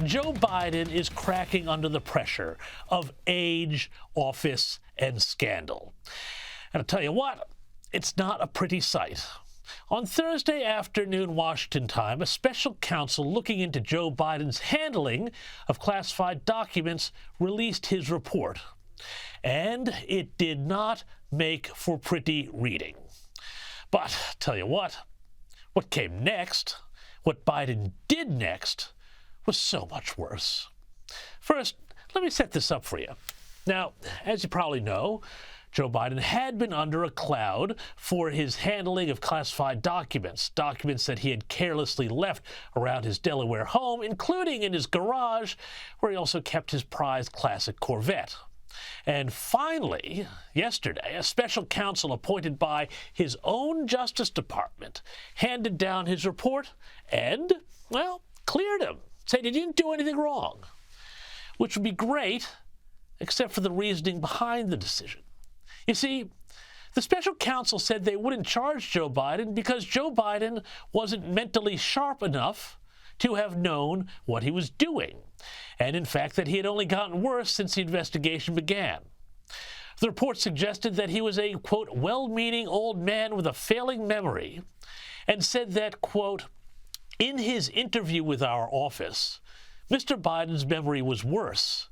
Joe Biden is cracking under the pressure of age, office, and scandal. And I'll tell you what, it's not a pretty sight. On Thursday afternoon Washington time, a special counsel looking into Joe Biden's handling of classified documents released his report. And it did not make for pretty reading. But tell you what came next, what Biden did next, was so much worse. First, let me set this up for you. Now, as you probably know, Joe Biden had been under a cloud for his handling of classified documents that he had carelessly left around his Delaware home, including in his garage, where he also kept his prized classic Corvette. And finally, yesterday, a special counsel appointed by his own Justice Department handed down his report and, well, cleared him, said he didn't do anything wrong, which would be great, except for the reasoning behind the decision. You see, the special counsel said they wouldn't charge Joe Biden because Joe Biden wasn't mentally sharp enough to have known what he was doing, and in fact that he had only gotten worse since the investigation began. The report suggested that he was a, quote, well-meaning old man with a failing memory, and said that, quote, in his interview with our office, Mr. Biden's memory was worse.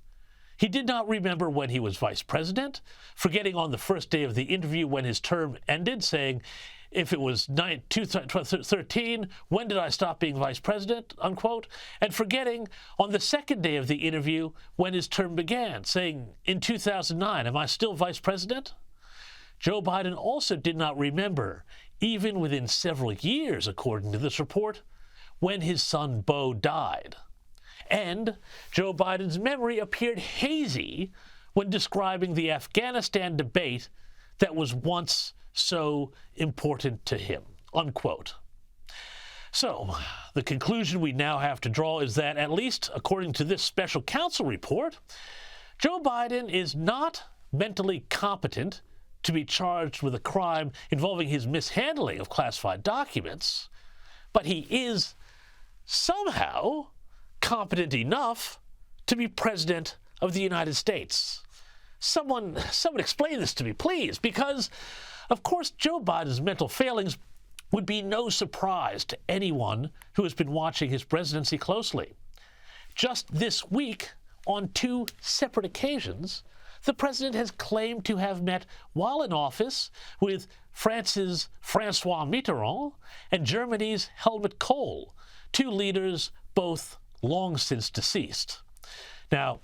He did not remember when he was vice president, forgetting on the first day of the interview when his term ended, saying, if it was 2013, when did I stop being vice president, unquote, and forgetting on the second day of the interview when his term began, saying, in 2009, am I still vice president? Joe Biden also did not remember, even within several years, according to this report, when his son Beau died. And Joe Biden's memory appeared hazy when describing the Afghanistan debate that was once so important to him, unquote. So, the conclusion we now have to draw is that, at least according to this special counsel report, Joe Biden is not mentally competent to be charged with a crime involving his mishandling of classified documents, but he is somehow competent enough to be president of the United States. Someone explain this to me, please, because, of course, Joe Biden's mental failings would be no surprise to anyone who has been watching his presidency closely. Just this week, on two separate occasions, the president has claimed to have met while in office with France's François Mitterrand and Germany's Helmut Kohl, two leaders both long since deceased. Now,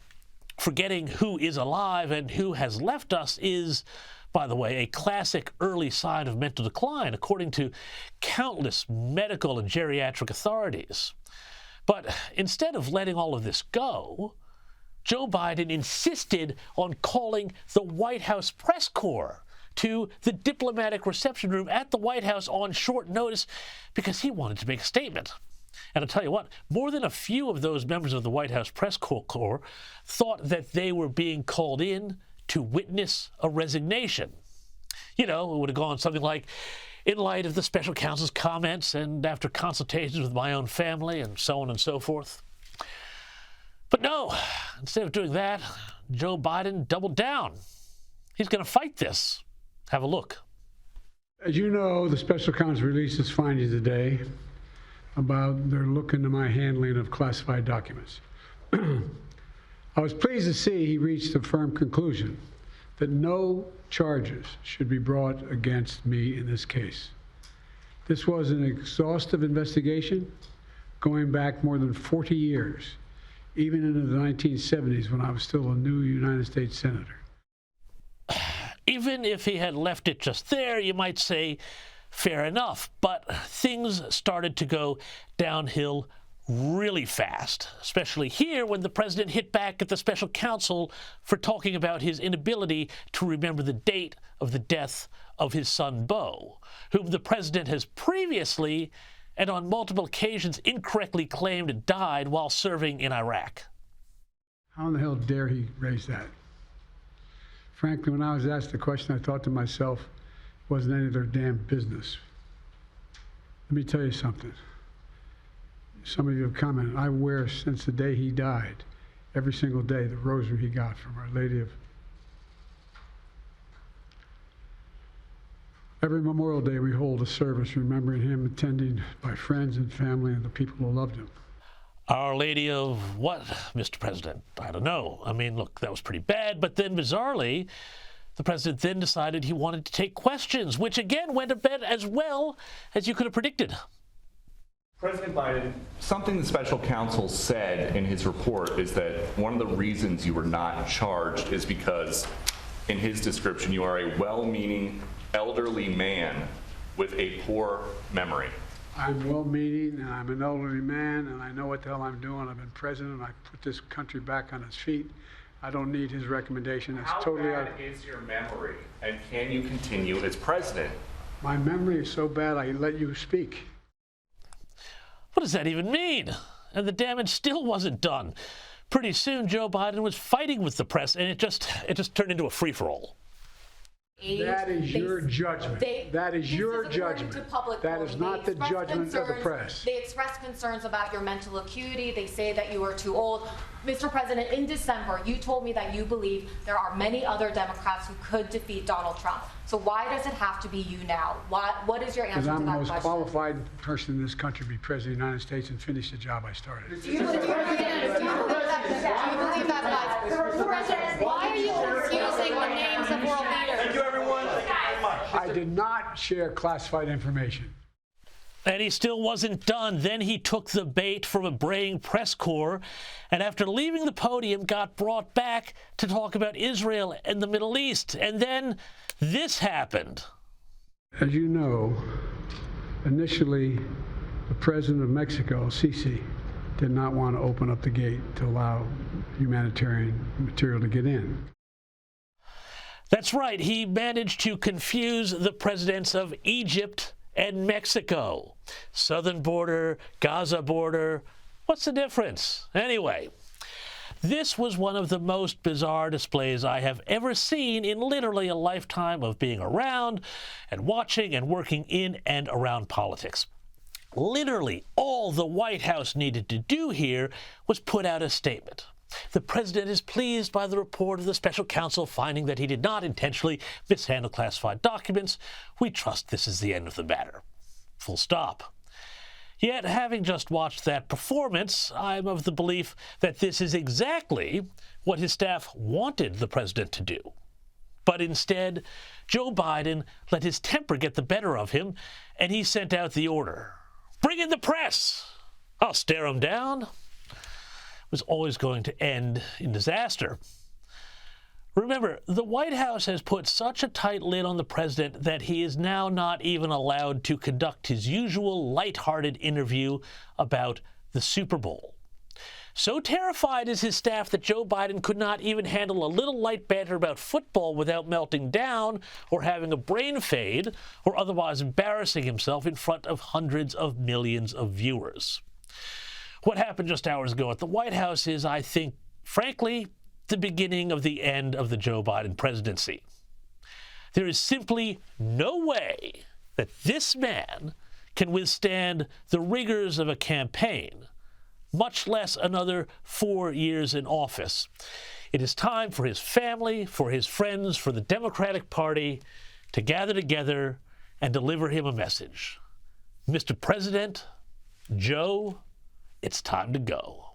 forgetting who is alive and who has left us is, by the way, a classic early sign of mental decline, according to countless medical and geriatric authorities. But instead of letting all of this go, Joe Biden insisted on calling the White House press corps to the diplomatic reception room at the White House on short notice because he wanted to make a statement. And I'll tell you what, more than a few of those members of the White House press corps thought that they were being called in to witness a resignation. You know, it would have gone something like, in light of the special counsel's comments and after consultations with my own family and so on and so forth. But no, instead of doing that, Joe Biden doubled down. He's going to fight this. Have a look. As you know, the special counsel released his findings today about their look into my handling of classified documents. I was pleased to see he reached a firm conclusion that no charges should be brought against me in this case. This was an exhaustive investigation going back more than 40 years, even into the 1970s when I was still a new United States Senator. Even if he had left it just there, you might say, fair enough. But things started to go downhill really fast, especially here when the president hit back at the special counsel for talking about his inability to remember the date of the death of his son Beau, whom the president has previously and on multiple occasions incorrectly claimed died while serving in Iraq. How in the hell dare he raise that? Frankly, when I was asked the question, I thought to myself, it wasn't any of their damn business. Let me tell you something. some of you have commented, I wear since the day he died, every single day, the rosary he got from Our Lady of. Every Memorial Day we hold a service remembering him, attended by friends and family and the people who loved him. Our Lady of what, Mr. President? I don't know. I mean, look, that was pretty bad, but then bizarrely, the president then decided he wanted to take questions, which again went to bed as well as you could have predicted. President Biden, something the special counsel said in his report is that one of the reasons you were not charged is because, in his description, you are a well-meaning elderly man with a poor memory. I'm well-meaning, and I'm an elderly man, and I know what the hell I'm doing. I've been president. I put this country back on its feet. I don't need his recommendation. It's How totally bad is your memory, and can you continue as president? My memory is so bad I let you speak. What does that even mean? And the damage still wasn't done. Pretty soon, Joe Biden was fighting with the press, and it just turned into a free-for-all. That is your judgment. That is your judgment. That is not the judgment of the press. They expressed concerns about your mental acuity. They say that you are too old. Mr. President, in December, you told me that you believe there are many other Democrats who could defeat Donald Trump. So why does it have to be you now? What is your answer to that question? Because I'm the most qualified person in this country to be president of the United States and finish the job I started. Do you believe that? Mr. President, why are you confusing the names of world leaders? Thank you, everyone. Thank you very much. I did not share classified information. And he still wasn't done. Then he took the bait from a braying press corps, and after leaving the podium, got brought back to talk about Israel and the Middle East. And then this happened. As you know, initially, the president of Mexico, Sisi, did not want to open up the gate to allow humanitarian material to get in. That's right. He managed to confuse the presidents of Egypt and Mexico. Southern border, Gaza border. What's the difference? Anyway, this was one of the most bizarre displays I have ever seen in literally a lifetime of being around and watching and working in and around politics. Literally, all the White House needed to do here was put out a statement. The president is pleased by the report of the special counsel finding that he did not intentionally mishandle classified documents. We trust this is the end of the matter. Full stop. Yet, having just watched that performance, I'm of the belief that this is exactly what his staff wanted the president to do. But instead, Joe Biden let his temper get the better of him, and he sent out the order. Bring in the press! I'll stare him down. It was always going to end in disaster. Remember, the White House has put such a tight lid on the president that he is now not even allowed to conduct his usual lighthearted interview about the Super Bowl. So terrified is his staff that Joe Biden could not even handle a little light banter about football without melting down or having a brain fade or otherwise embarrassing himself in front of hundreds of millions of viewers. What happened just hours ago at the White House is, I think, frankly, the beginning of the end of the Joe Biden presidency. There is simply no way that this man can withstand the rigors of a campaign, much less another 4 years in office. It is time for his family, for his friends, for the Democratic Party to gather together and deliver him a message. Mr. President, Joe, it's time to go.